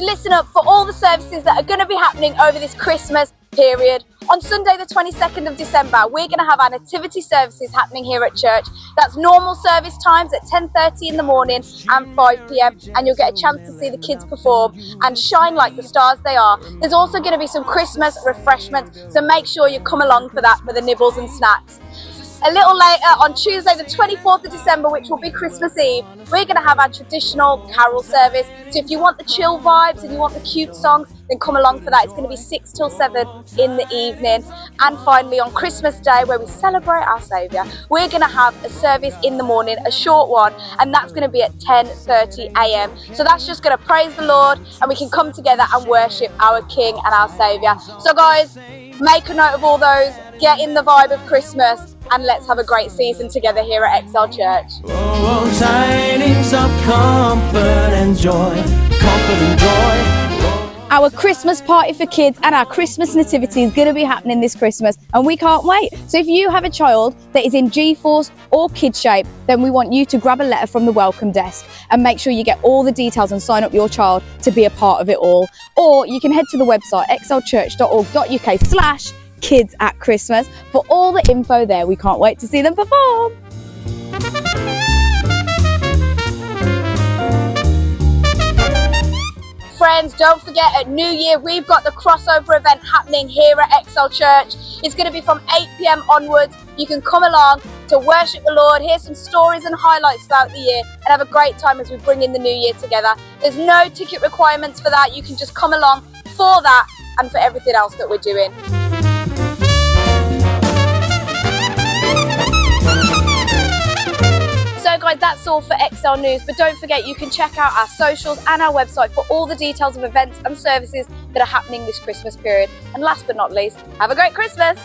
listen up for all the services that are going to be happening over this Christmas period. On Sunday the 22nd of December, we're going to have our nativity services happening here at church. That's normal service times at 10:30 in the morning and 5 p.m, and you'll get a chance to see the kids perform and shine like the stars they are. There's also going to be some Christmas refreshments, so make sure you come along for that, for the nibbles and snacks. A little later, on Tuesday the 24th of December, which will be Christmas Eve, we're going to have our traditional carol service. So if you want the chill vibes and you want the cute songs, then come along for that. It's going to be 6 till 7 in the evening. And finally, on Christmas Day, where we celebrate our Saviour, we're going to have a service in the morning, a short one, and that's going to be at 10:30 a.m. So that's just going to praise the Lord, and we can come together and worship our King and our Saviour. So guys, make a note of all those, get in the vibe of Christmas, and let's have a great season together here at Excel Church. Oh, tidings of comfort and joy, comfort and joy. Our Christmas party for kids and our Christmas nativity is going to be happening this Christmas, and we can't wait. So if you have a child that is in G-Force or Kid Shape, then we want you to grab a letter from the welcome desk and make sure you get all the details and sign up your child to be a part of it all. Or you can head to the website excelchurch.org.uk/kids at Christmas for all the info there. We can't wait to see them perform. Friends, don't forget at New Year we've got the crossover event happening here at Excel Church. It's going to be from 8 p.m. onwards. You can come along to worship the Lord, hear some stories and highlights throughout the year, and have a great time as we bring in the new year together. There's no ticket requirements for that. You can just come along for that and for everything else that we're doing. So guys, that's all for Excel News, but don't forget you can check out our socials and our website for all the details of events and services that are happening this Christmas period. And last but not least, have a great Christmas!